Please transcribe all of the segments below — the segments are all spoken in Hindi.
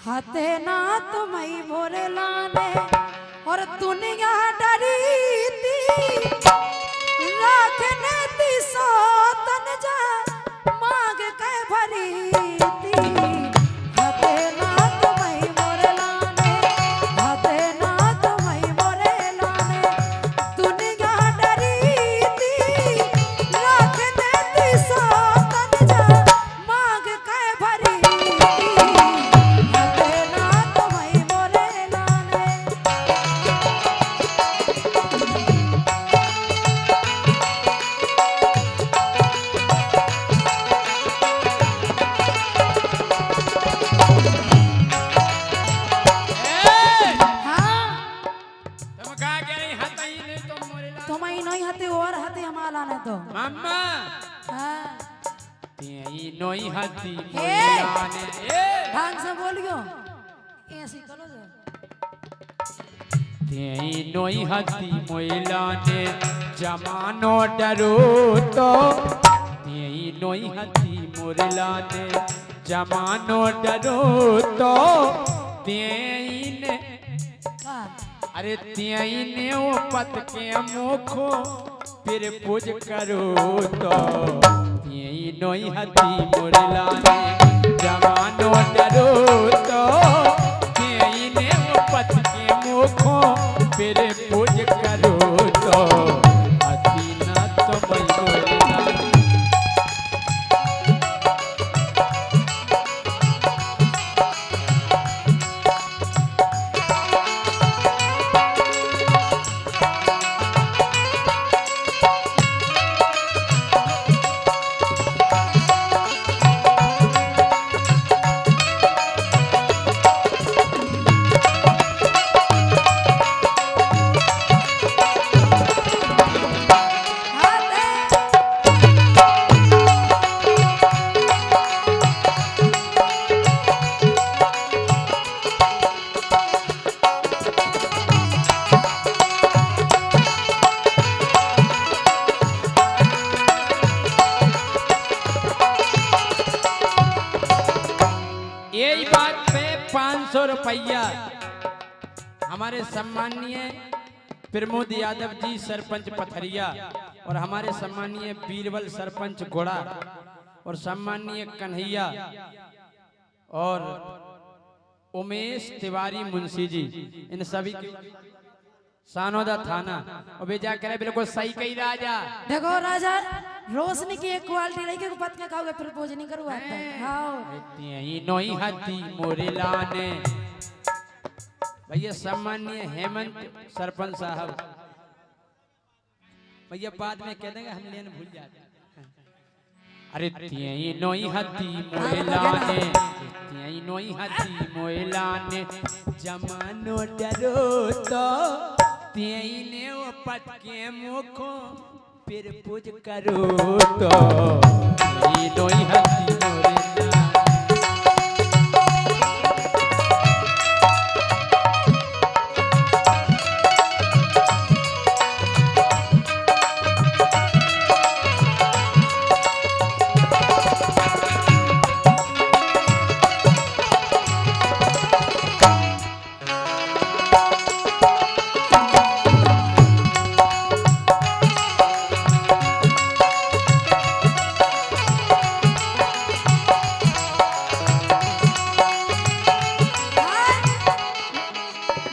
हाथे ना तुम्हें मोरे लाने और दुनिया डरी थी रखने ती सो तन जा मांग के भरी थी। हाथे ना तुम्हें मोरे लाने, हाथे ना तुम्हें मोरे लाने, दुनिया डरी थी रखने ती सो तन जा मांग के भरी थी। हाथे ना तुम्हें मोरे लाने। तुम्हारी नहीं हते और हते हमारा ने तो मामा हाँ तेई नोई हाथी ए! मोलाने ढंग से बोलियो ऐसी करो जो तेई नोई हाथी मोलाने जमानो डरो तो तेई नोई हाथी मोलाने जमानो डरो तो तेई ने हाँ अरे तेई ने वो पत के मुखो फिर पूज करो तो तेई नोई हाथी मोलाने जमानो डरो तो तेई ने वो पत के मुखो फिर पूज करो तो हाथी ना तो मोलाने यही बात पे 500 रुपया हमारे सम्मानीय प्रमोद यादव जी सरपंच पथरिया और हमारे सम्मानीय बीरबल सरपंच घोड़ा और सम्मानीय कन्हैया और उमेश तिवारी मुंशी जी इन सभी के सानोदा थाना और भेजा करे बिल्कुल सही कही राजा। देखो राजा रोशनी की एक क्वालिटी रही के पत के कहोगे प्रपोज नहीं करूँ आता हाँ तेई नोई हाथी मोरे लाने भैया सम्मानीय हेमंत सरपंच साहब भैया बाद में कह देंगे हम लेने भूल जाते हैं। अरे तेई नोई हाथी मोरे लाने तेई नोई हाथी मोरे लाने जमानो डरो तो तेई ने वो पट के मुखो फिर पूज करो तो तेई नोई हाथी मोरे लाने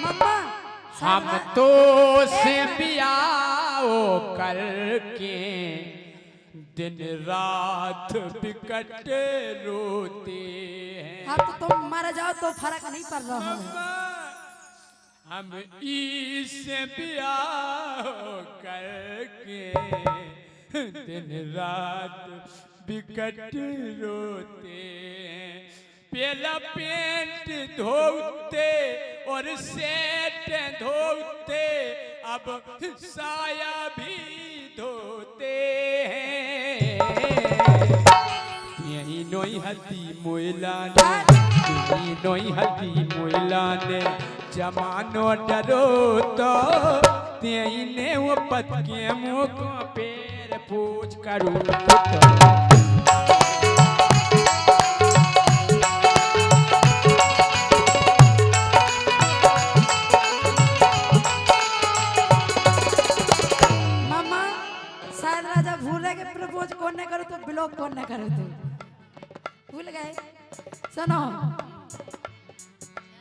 मम्मा हम तो से बियाओ करके दिन रात बिकटे रोते हैं। अब तो तुम मर जाओ तो फर्क नहीं पड़ रहा है हम इससे बियाओ करके दिन रात बिकट रोते हैं। पहला पेंट धोते और सेट धोते अब साया भी धोते हैं। यही नोई हती मोइलाने यही नोई हती मोइलाने जमानो डरो तो तेने वो पत के मुँह को पैर पूछ करूँ तो।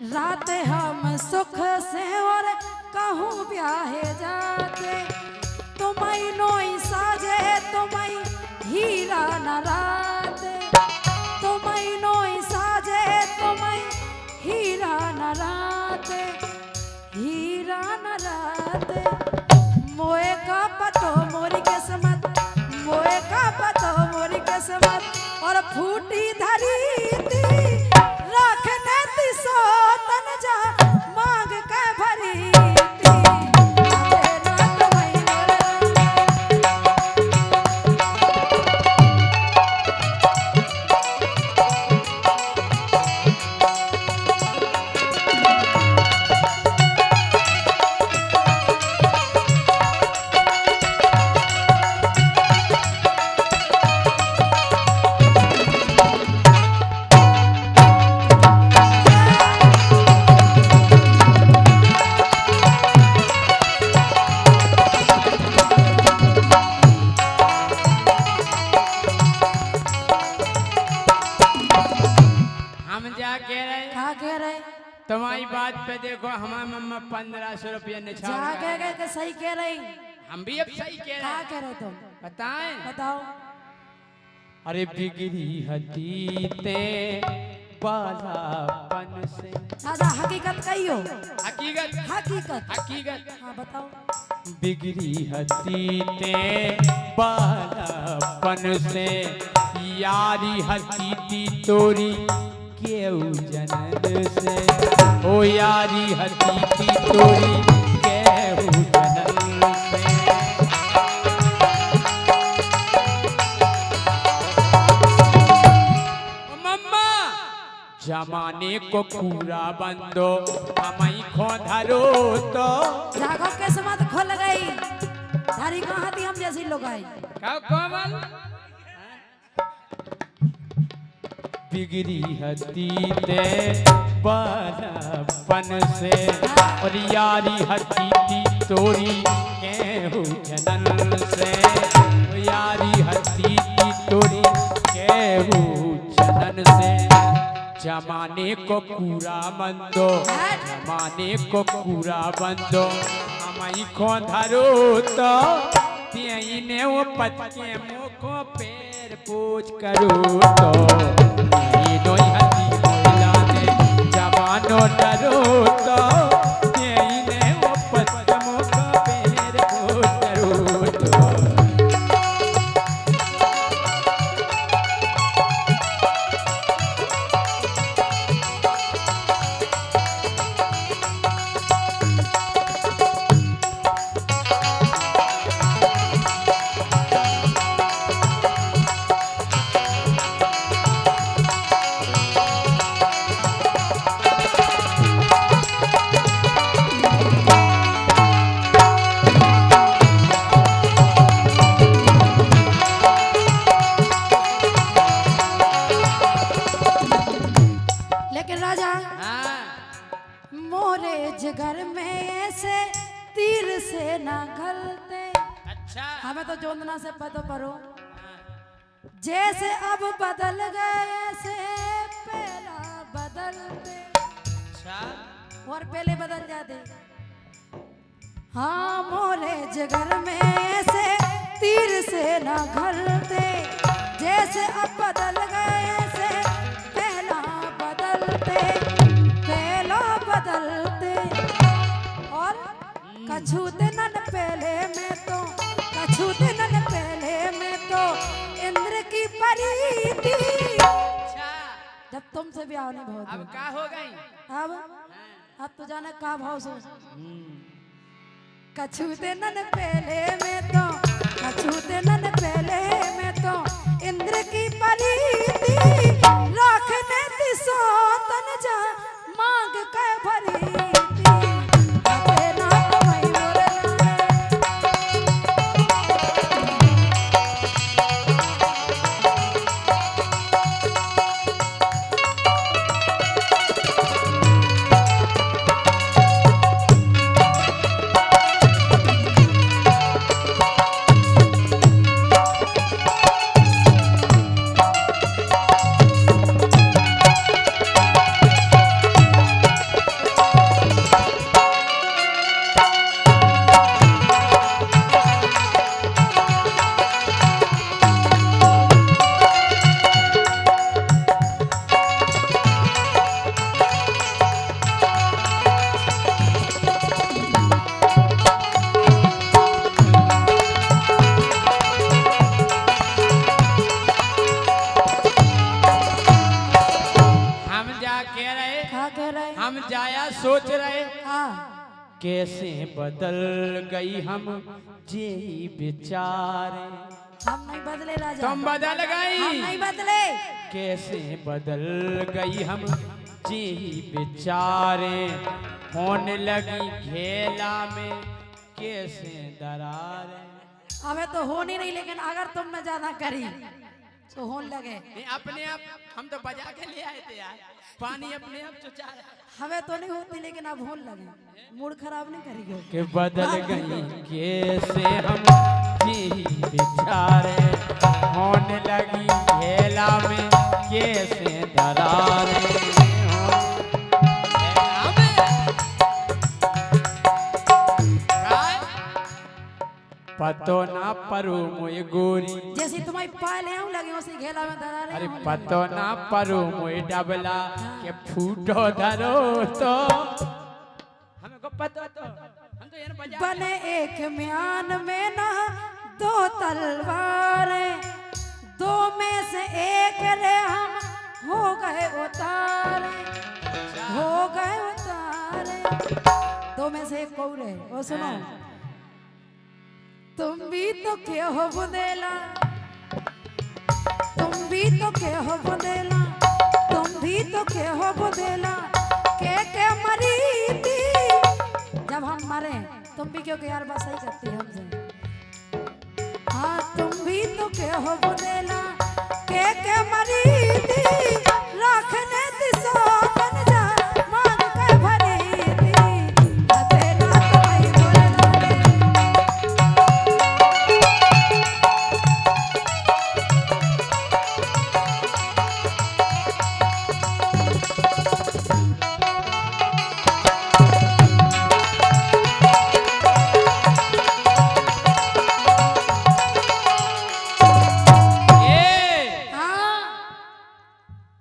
रात हम सुख से और कहूँ ब्याहे जाते, तुम्हें नोई साजे तुम्हें हीरा न राते, तुम्हें नोई साजे तुम्हें हीरा न राते, हीरा न राते। मोए का पतो मोरी किस्मत, मोए का पतो मोरी किस्मत और फूटी धरी थी रखने ती सो तन जा मांग के भरी थी। अबे रात भई मोरे हम जा कह रहे का कह रहे तुम्हारी बात पे देखो हमारी मम्मा 1500 रुपया निछाव जा रहा कह है। गए कि सही कह रही। हम भी अब सही कह का रहे हैं। कह रहे तुम बताएं बताओ। अरे बिगड़ी हतीते बालापन से दादा हकीकत कहियो, हकीकत हकीकत। हकीकत हाँ बताओ। बिगड़ी हतीते बालापन से यारी हतीती तोरी केऊ जनन से, ओ यारी हतीती तोरी केऊ जनन से। ओ मम्मा जमाने को पूरा बंदो हमाई खो धरो तो जागो किस्मत खुल गई, थारी कहाँ थी हम जैसी लोग आई। का कोमल बिगड़ी हतीते बालापन से और यारी हतीती तोरी केहू जनन से, यारी हतीती तोरी केहू जनन से। जमाने को पूरा बंदो जमाने को पूरा बंदो हमारी खो धरो तो तेने वो पत्ते मुको पैर पूछ करो तो ये दोई हती मोला ने जमानो डरो तो तेने वो पत्ते मुको पैर पूछ करो तो। लेकिन राजा हाँ मोरे जिगर में ऐसे तीर से ना गलते, अच्छा हमें तो जोंदना से पता परो जैसे अब बदल गए ऐसे पहला बदलते अच्छा और पहले बदल जाते। हाँ मोरे जिगर में ऐसे तीर से ना घलते, जैसे अब बदल गए ऐसे पहला बदलते, पहला बदलते। और कछूते नन पहले में तो, कछूते नन पहले में तो इंद्र की परी थी। अच्छा जब तुमसे ब्याह नहीं बहुत अब का हो गई अब तो जाने का भाव सो। कछूते नन पहले में तो, कछूते नन पहले में तो इंद्र की परी थी, रखने ती सो तन जा मांग के भरी थी। अबे नाथ भई मोरे क्या कह रहे? हम जाया सोच रहे हाँ कैसे बदल गई हम जे बेचारे। हम नहीं बदले राजा, तुम बदल हम गई नहीं बदले। कैसे बदल गई हम जी बेचारे। होने लगी खेला में कैसे दरारें। हमें तो हो नहीं, लेकिन अगर तुम में ज्यादा करी तो होने लगे। नहीं अपने आप हम तो बजा के ले आए थे यार, पानी अपने आप चुचा रहा। हमें तो नहीं होती, लेकिन अब होने लगे। मूड खराब नहीं करेगी कि बदल गई कैसे हम जी बेचारे। होने लगी खेला में कैसे दरारें। पतो ना परू मोई गोरी, जैसी तुम्हारी पायल है लगे उसी घेला में दरारें। अरे पतो ना परू मोई डबला के फूटो धरो तो हमें को पतो तो हम तो यार बजा बने एक म्यान में ना दो तलवारें, दो में से एक रे हम हो गए उतारे, हो गए उतारे। दो में से एक कौन है वो सुनो। तुम भी तो क्या हो बुदेला, तुम भी तो क्या हो बुदेला, तुम भी तो क्या हो बुदेला। के मरी थी जब हम मरे, तुम भी क्यों यार बस सही करती है हमसे। हाँ तुम भी तो क्या हो बुदेला, के मरी थी रखने दिसो बन जा मांग के भरी थी। अतेला तो नहीं बोलना रे।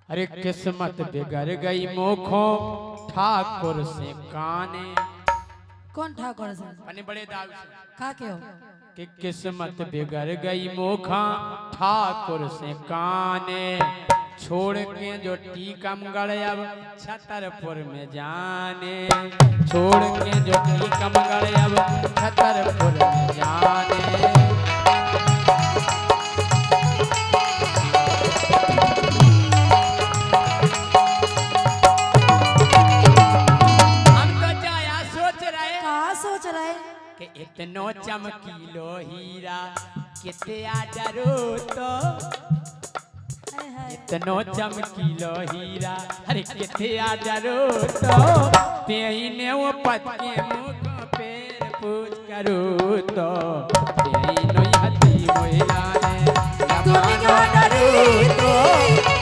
अरे किस्मत बिगड़ गई मोखों ठाकुर से काने। कौन ठाकुर से? बने बड़े दाव से का के हो? कि किस्मत बिगड़ गई मोखा ठाकुर से काने। छोड़ के जो टीकमगढ़ अब छतरपुर में जाने। छोड़ के जो टीकमगढ़ अब छतरपुर में जाने। सोच रहे कि इतनो चमकीलो हीरा कितिया डरो तो। इतनो चमकीलो हीरा अरे कितिया डरो तो। तेने वो पत्ते मुख पैर पूछ करो तो। तेनो हती मोहिला ने दुनिया डरी थी